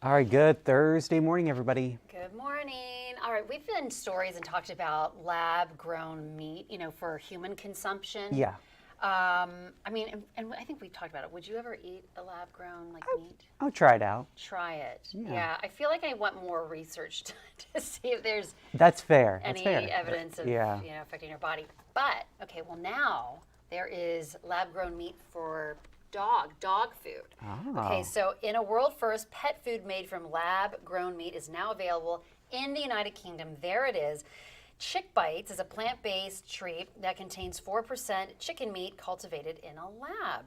All right, good Thursday morning, everybody. Good morning. All right, we've done stories and talked about lab-grown meat, for human consumption. Yeah. I mean, and I think we talked about it. Would you ever eat a lab-grown meat? I'll try it out. Try it. Yeah. I feel like I want more research to see if there's That's fair. any That's fair. evidence of affecting your body. But okay, well now there is lab-grown meat for dog food. Oh. Okay, so in a world first, pet food made from lab-grown meat is now available in the United Kingdom. There it is. Chick Bites is a plant-based treat that contains 4% chicken meat cultivated in a lab.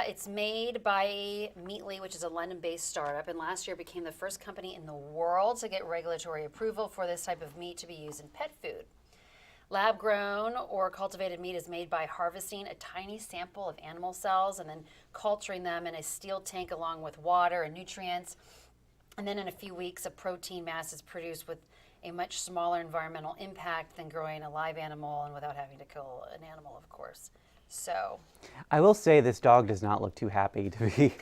It's made by Meatly, which is a London-based startup, and last year became the first company in the world to get regulatory approval for this type of meat to be used in pet food. Lab-grown or cultivated meat is made by harvesting a tiny sample of animal cells and then culturing them in a steel tank along with water and nutrients. And then in a few weeks, a protein mass is produced with a much smaller environmental impact than growing a live animal and without having to kill an animal, of course. So I will say this dog does not look too happy to be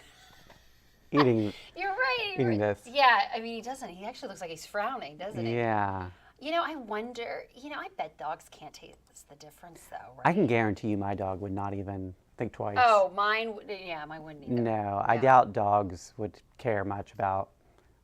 eating. You're right. Eating this. Yeah, I mean, he doesn't. He actually looks like he's frowning, doesn't he? Yeah. I wonder, I bet dogs can't taste the difference, though, right? I can guarantee you my dog would not even think twice. Oh, mine wouldn't either. No, I doubt dogs would care much about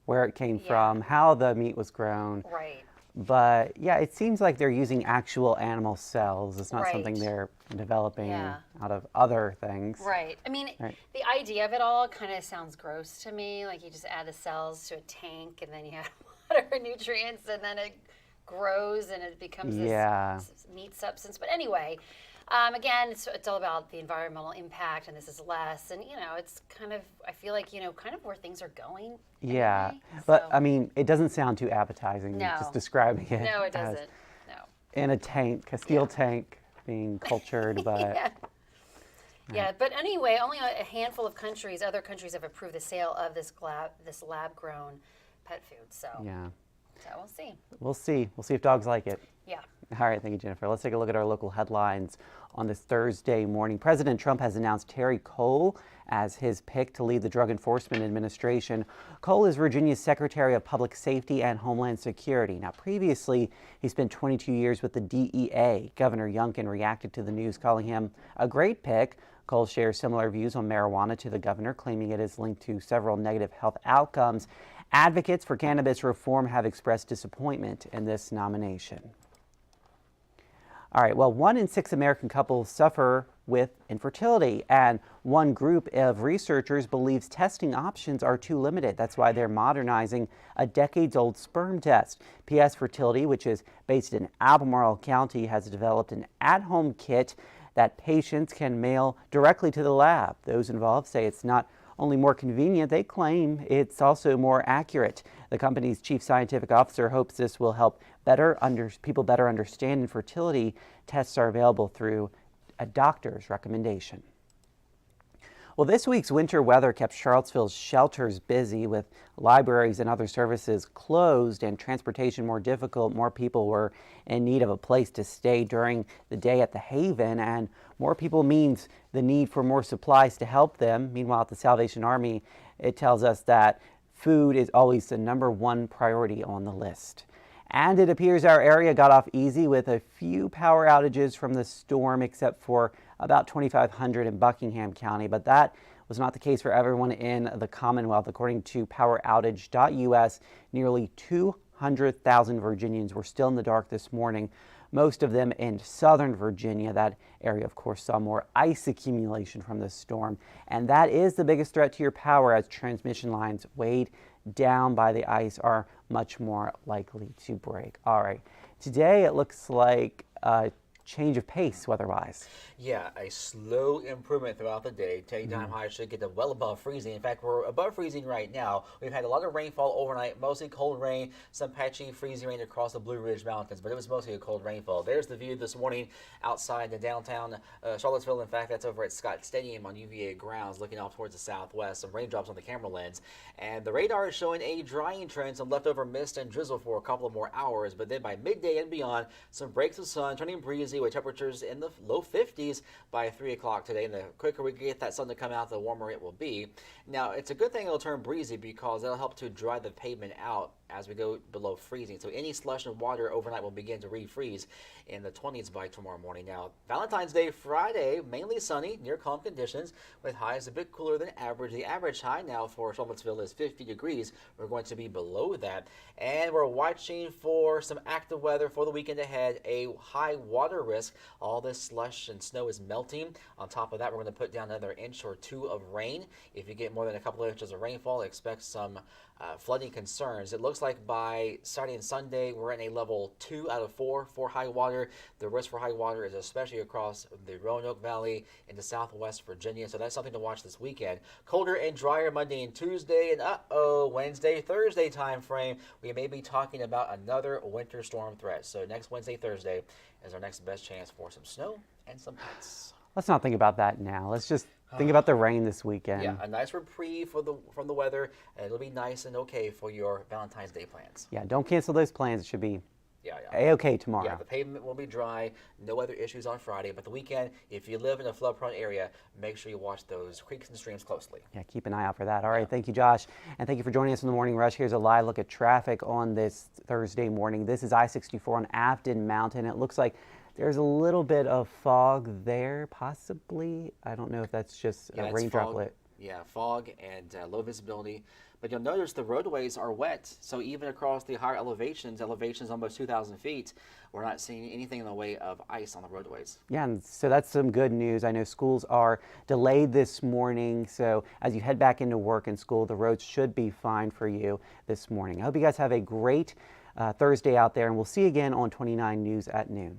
where it came from, how the meat was grown. Right. But yeah, it seems like they're using actual animal cells. It's not Right. something they're developing Yeah. out of other things. Right. I mean, the idea of it all kind of sounds gross to me. Like you just add the cells to a tank and then you add water and nutrients and then it grows and it becomes this meat substance. But anyway, again, it's all about the environmental impact, and this is less. And it's kind of, I feel like kind of where things are going. Yeah, anyway, but so. I mean, it doesn't sound too appetizing. No. Just describing it. No, it as doesn't. No. in a tank, a steel tank, being cultured, but. Yeah, but anyway, only a handful of other countries have approved the sale of this lab-grown pet food. So we'll see. We'll see. We'll see if dogs like it. Yeah. All right, thank you, Jennifer. Let's take a look at our local headlines on this Thursday morning. President Trump has announced Terry Cole as his pick to lead the Drug Enforcement Administration. Cole is Virginia's Secretary of Public Safety and Homeland Security. Now, previously, he spent 22 years with the DEA. Governor Youngkin reacted to the news, calling him a great pick. Cole shares similar views on marijuana to the governor, claiming it is linked to several negative health outcomes. Advocates for cannabis reform have expressed disappointment in this nomination. All right, well, 1 in 6 American couples suffer with infertility, and one group of researchers believes testing options are too limited. That's why they're modernizing a decades-old sperm test. PS Fertility, which is based in Albemarle County, has developed an at-home kit that patients can mail directly to the lab. Those involved say it's not only more convenient, they claim it's also more accurate. The company's chief scientific officer hopes this will help people better understand infertility. Tests are available through a doctor's recommendation. Well, this week's winter weather kept Charlottesville's shelters busy, with libraries and other services closed and transportation more difficult. More people were in need of a place to stay during the day at the Haven, and more people means the need for more supplies to help them. Meanwhile, at the Salvation Army, it tells us that food is always the #1 priority on the list. And it appears our area got off easy with a few power outages from the storm, except for about 2,500 in Buckingham County. But that was not the case for everyone in the Commonwealth. According to poweroutage.us, nearly 200,000 Virginians were still in the dark this morning, most of them in southern Virginia. That area, of course, saw more ice accumulation from the storm. And that is the biggest threat to your power, as transmission lines weighed down by the ice are much more likely to break. All right, today it looks like a change of pace weather-wise. Yeah, a slow improvement throughout the day. Daytime highs should get to well above freezing. In fact, we're above freezing right now. We've had a lot of rainfall overnight, mostly cold rain, some patchy freezing rain across the Blue Ridge Mountains, but it was mostly a cold rainfall. There's the view this morning outside the downtown Charlottesville. In fact, that's over at Scott Stadium on UVA grounds, looking off towards the southwest. Some raindrops on the camera lens. And the radar is showing a drying trend, some leftover mist and drizzle for a couple of more hours, but then by midday and beyond, some breaks of sun, turning breezy with temperatures in the low 50s by 3 o'clock today. And the quicker we get that sun to come out, the warmer it will be. Now, it's a good thing it'll turn breezy because that'll help to dry the pavement out as we go below freezing. So any slush and water overnight will begin to refreeze in the 20s by tomorrow morning. Now, Valentine's Day Friday, mainly sunny, near calm conditions, with highs a bit cooler than average. The average high now for Charlottesville is 50 degrees. We're going to be below that. And we're watching for some active weather for the weekend ahead, a high water risk. All this slush and snow is melting. On top of that, we're going to put down another inch or two of rain. If you get more than a couple of inches of rainfall, expect some flooding concerns. It looks like by Saturday and Sunday, we're in a level 2 out of 4 for high water. The risk for high water is especially across the Roanoke Valley into southwest Virginia, so that's something to watch this weekend. Colder and drier Monday and Tuesday, and Wednesday, Thursday time frame, we may be talking about another winter storm threat. So next Wednesday, Thursday is our next best chance for some snow and some ice. Let's not think about that now. Let's just think about the rain this weekend. Yeah, a nice reprieve from the weather, and it'll be nice and okay for your Valentine's Day plans. Yeah, don't cancel those plans. It should be Yeah. A-okay tomorrow. Yeah, the pavement will be dry, no other issues on Friday, but the weekend, if you live in a flood-prone area, make sure you watch those creeks and streams closely. Yeah, keep an eye out for that. All right, thank you, Josh, and thank you for joining us in the Morning Rush. Here's a live look at traffic on this Thursday morning. This is I-64 on Afton Mountain. It looks like there's a little bit of fog there, possibly. I don't know if that's just a rain droplet. Yeah, fog and low visibility. But you'll notice the roadways are wet. So even across the higher elevations almost 2,000 feet, we're not seeing anything in the way of ice on the roadways. Yeah, and so that's some good news. I know schools are delayed this morning. So as you head back into work and school, the roads should be fine for you this morning. I hope you guys have a great Thursday out there, and we'll see you again on 29 News at noon.